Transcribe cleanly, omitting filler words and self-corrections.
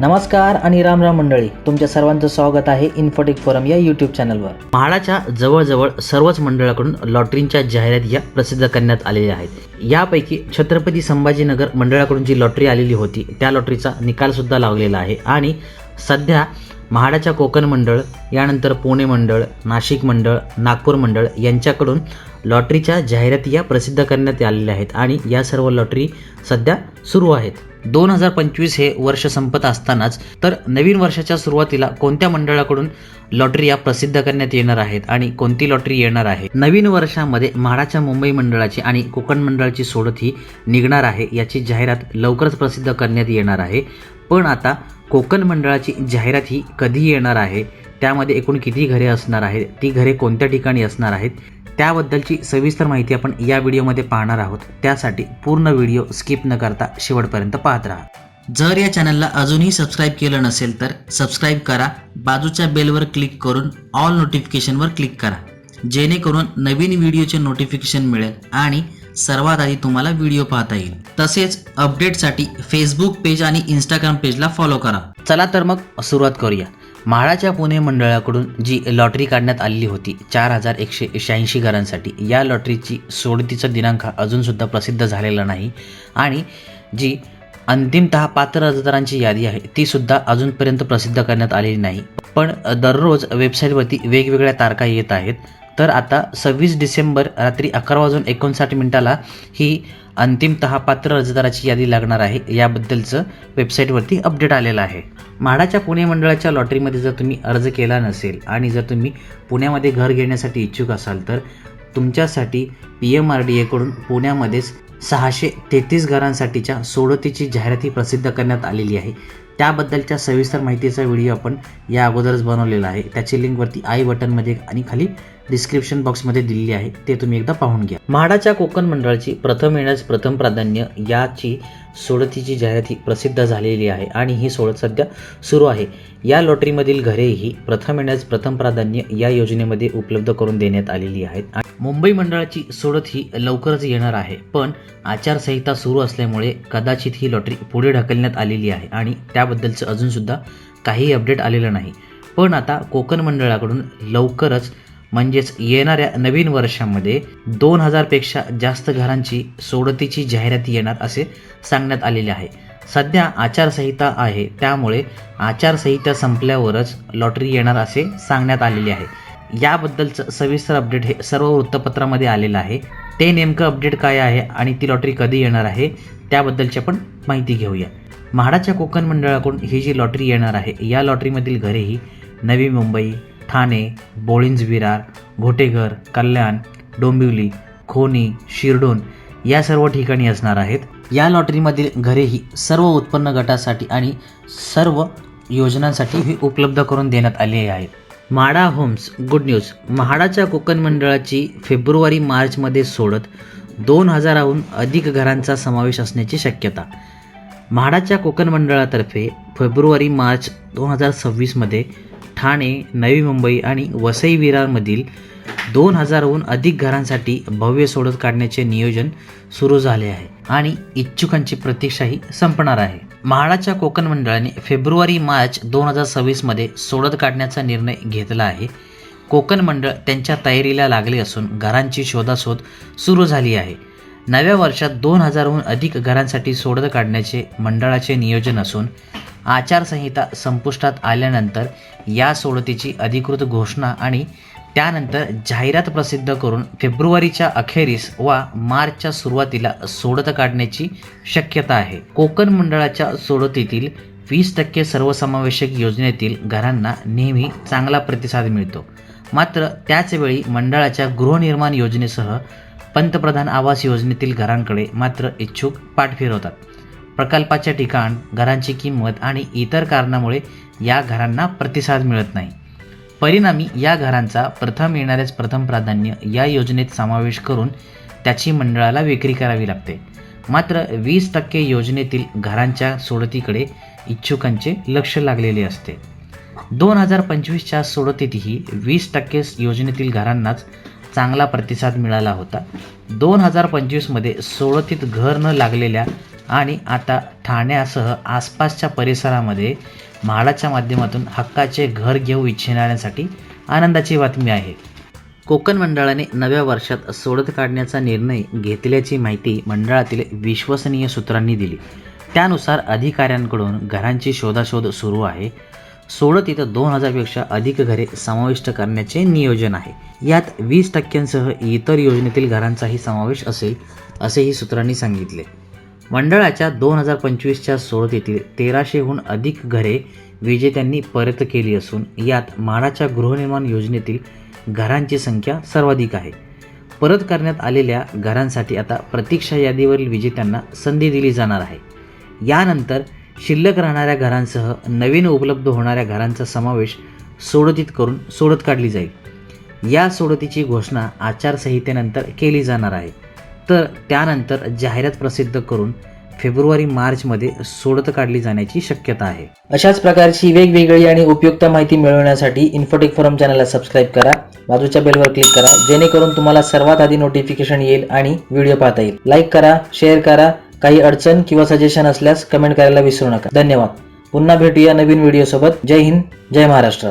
नमस्कार आणि राम राम मंडळी, तुमच्या सर्वांचं स्वागत आहे इन्फोटेक फोरम या यूट्यूब चॅनलवर। म्हाडाच्या जवळजवळ सर्वच मंडळाकडून लॉटरींच्या जाहिराती या प्रसिद्ध करण्यात आलेल्या आहेत। यापैकी छत्रपती संभाजीनगर मंडळाकडून जी लॉटरी आलेली होती त्या लॉटरीचा निकाल सुद्धा लागलेला आहे आणि सध्या म्हाडाच्या कोकण मंडळ, यानंतर पुणे मंडळ, नाशिक मंडळ, नागपूर मंडळ यांच्याकडून लॉटरीच्या जाहिराती या प्रसिद्ध करण्यात आलेल्या आहेत आणि या सर्व लॉटरी सध्या सुरू आहेत। 2025 हे वर्ष संपत असतानाच तर नवीन वर्षाच्या सुरुवातीला कोणत्या मंडळाकडून लॉटरी या प्रसिद्ध करण्यात येणार आहेत आणि कोणती लॉटरी येणार आहे। नवीन वर्षामध्ये म्हाडाच्या मुंबई मंडळाची आणि कोकण मंडळाची सोडत ही निघणार आहे, याची जाहिरात लवकरच प्रसिद्ध करण्यात येणार आहे। पण आता कोकण मंडळाची जाहिरात ही कधी येणार आहे, त्यामध्ये एकूण किती घरे असणार आहेत, ती घरे कोणत्या ठिकाणी असणार आहेत, त्याबद्दलची सविस्तर माहिती आपण या व्हिडिओमध्ये पाहणार आहोत। त्यासाठी पूर्ण व्हिडिओ स्किप न करता शेवटपर्यंत पाहत राहा। जर या चॅनलला अजूनही सबस्क्राईब केलं नसेल तर सबस्क्राईब करा, बाजूच्या बेलवर क्लिक करून ऑल नोटिफिकेशनवर क्लिक करा, जेणेकरून नवीन व्हिडिओचे नोटिफिकेशन मिळेल आणि सर्वात आधी तुम्हाला व्हिडिओ पाहता येईल। तसेच अपडेटसाठी फेसबुक पेज आणि इंस्टाग्राम पेजला फॉलो करा। चला तर मग सुरुवात करूया। म्हाडाच्या पुणे मंडळाकडून जी लॉटरी काढण्यात आलेली होती 4186 घरांसाठी, या लॉटरीची सोडतीचा दिनांक अजून सुद्धा प्रसिद्ध झालेला नाही आणि जी अंतिमतः पात्र अर्जदारांची यादी आहे ती सुद्धा अजूनपर्यंत प्रसिद्ध करण्यात आलेली नाही। पण दररोज वेबसाईटवरती वेगवेगळ्या तारखा येत आहेत। तर आता 26 डिसेंबर रात्री 11:59 ही अंतिमतः पात्र अर्जदाराची यादी लागणार आहे, याबद्दलचं वेबसाईटवरती अपडेट आलेलं आहे। म्हाडाच्या पुणे मंडळाच्या लॉटरीमध्ये जर तुम्ही अर्ज केला नसेल आणि जर तुम्ही पुण्यामध्ये घर घेण्यासाठी इच्छुक असाल तर तुमच्यासाठी PMRDA कडून पुण्यामध्येच 633 घरांसाठीच्या सोडतीची जाहिराती प्रसिद्ध करण्यात आलेली आहे। त्याबद्दलच्या सविस्तर माहितीचा व्हिडिओ आपण या अगोदरच बनवलेला आहे, त्याची लिंक वरती आय बटनमध्ये आणि खाली डिस्क्रिप्शन बॉक्समध्ये दिलेली आहे, ते तुम्ही एकदा पाहून घ्या। म्हाडाच्या कोकण मंडळाची प्रथम येण्यास प्रथम प्राधान्य याची सोडतीची जाहिराती प्रसिद्ध झालेली आहे आणि ही सोडत सध्या सुरू आहे। या लॉटरीमधील घरेही प्रथम येण्यास प्रथम प्राधान्य या योजनेमध्ये उपलब्ध करून देण्यात आलेली आहेत। मुंबई मंडळाची सोडत ही लवकरच येणार आहे, पण आचारसंहिता सुरू असल्यामुळे कदाचित ही लॉटरी पुढे ढकलण्यात आलेली आहे आणि त्याबद्दलचं अजून सुद्धा काही अपडेट आलेलं नाही। पण आता कोकण मंडळाकडून लवकरच म्हणजेच येणाऱ्या नवीन वर्षामध्ये 2000 पेक्षा जास्त घरांची सोडतीची जाहिरात येणार असे सांगण्यात आलेले आहे। सध्या आचारसंहिता आहे, त्यामुळे आचारसंहिता संपल्यावरच लॉटरी येणार असे सांगण्यात आलेले आहे। याबद्दलचं सविस्तर अपडेट हे सर्व वृत्तपत्रामध्ये आलेलं आहे। ते नेमकं अपडेट काय आहे आणि ती लॉटरी कधी येणार आहे त्याबद्दलची आपण माहिती घेऊया। म्हाडाच्या कोकण मंडळाकडून ही जी लॉटरी येणार आहे, या लॉटरीमधील घरेही नवी मुंबई, ठाणे, बोळिंज विरार, घोटेघर, कल्याण, डोंबिवली, खोनी, शिरडोन या सर्व ठिकाणी असणार आहेत। या लॉटरीमधील घरेही सर्व उत्पन्न गटासाठी आणि सर्व योजनांसाठी ही उपलब्ध करून देण्यात आली आहेत। म्हाडा होम्स गुड न्यूज, म्हाडाच्या कोकण मंडळाची फेब्रुवारी-मार्चमध्ये सोडत 2000हून अधिक घरांचा समावेश असण्याची शक्यता। म्हाडाच्या कोकण मंडळातर्फे फेब्रुवारी-मार्च 2026मध्ये ठाणे, नवी मुंबई आणि वसई विरारमधील 2000हून अधिक घरांसाठी भव्य सोडत काढण्याचे नियोजन सुरू झाले आहे आणि इच्छुकांची प्रतीक्षाही संपणार आहे। म्हाडाच्या कोकण मंडळाने फेब्रुवारी-मार्च 2026मध्ये सोडत काढण्याचा निर्णय घेतला आहे। कोकण मंडळ त्यांच्या तयारीला लागले असून घरांची शोधाशोध सुरू झाली आहे। नव्या वर्षात 2000हून अधिक घरांसाठी सोडत काढण्याचे मंडळाचे नियोजन असून आचारसंहिता संपुष्टात आल्यानंतर या सोडतीची अधिकृत घोषणा आणि त्यानंतर जाहिरात प्रसिद्ध करून फेब्रुवारीच्या अखेरीस वा मार्चच्या सुरुवातीला सोडत काढण्याची शक्यता आहे। कोकण मंडळाच्या सोडतीतील 20% सर्वसमावेशक योजनेतील घरांना नेहमी चांगला प्रतिसाद मिळतो, मात्र त्याचवेळी मंडळाच्या गृहनिर्माण योजनेसह पंतप्रधान आवास योजनेतील घरांकडे मात्र इच्छुक पाठ फिरवतात। प्रकल्पाचे ठिकाण, घरांची किंमत आणि इतर कारणामुळे या घरांना प्रतिसाद मिळत नाही। परिणामी या घरांचा प्रथम येणाऱ्याच प्रथम प्राधान्य या योजनेत समावेश करून त्याची मंडळाला विक्री करावी लागते। मात्र 20% योजनेतील घरांच्या सोडतीकडे इच्छुकांचे लक्ष लागलेले असते। 2025च्या सोडतीतही 20% योजनेतील घरांनाच चांगला प्रतिसाद मिळाला होता। 2025मध्ये सोडतीत घर न लागलेल्या आणि आता ठाण्यासह आसपासच्या परिसरामध्ये म्हाडाच्या माध्यमातून हक्काचे घर घेऊ इच्छिणाऱ्यांसाठी आनंदाची बातमी आहे. कोकण मंडळाने नव्या वर्षात सोडत काढण्याचा निर्णय घेतल्याची माहिती मंडळातील विश्वसनीय सूत्रांनी दिली. त्यानुसार अधिकाऱ्यांकडून घरांची शोधाशोध सुरू आहे. सोडत इथं 2000 पेक्षा अधिक घरे समाविष्ट करण्याचे नियोजन आहे. यात 20% इतर योजनेतील घरांचाही समावेश असेल असेही सूत्रांनी सांगितले. मंडळाच्या 2025च्या सोडतीतील 1300हून अधिक घरे विजेत्यांनी परत केली असून यात म्हाडाच्या गृहनिर्माण योजनेतील घरांची संख्या सर्वाधिक आहे. परत करण्यात आलेल्या घरांसाठी आता प्रतीक्षा यादीवरील विजेत्यांना संधी दिली जाणार आहे. यानंतर शिल्लक राहणाऱ्या घरांसह नवीन उपलब्ध होणाऱ्या घरांचा समावेश सोडतीत करून सोडत काढली जाईल. या सोडतीची घोषणा आचारसंहितेनंतर केली जाणार आहे. तर त्यानंतर जाहिरात प्रसिद्ध करून फेब्रुवारी-मार्चमध्ये सोडत काढली जाण्याची शक्यता आहे. अशाच प्रकारची वेगवेगळी आणि उपयुक्त माहिती मिळवण्यासाठी इन्फोटेक फोरम चॅनलला सबस्क्राईब करा, बाजूच्या बेलवर क्लिक करा, जेणेकरून तुम्हाला सर्वात आधी नोटिफिकेशन येईल आणि व्हिडिओ पाहता येईल. लाईक करा, शेअर करा. काही अडचण किंवा सजेशन असल्यास कमेंट करायला विसरू नका. धन्यवाद. पुन्हा भेटूया नवीन व्हिडिओ सोबत. जय हिंद, जय महाराष्ट्र.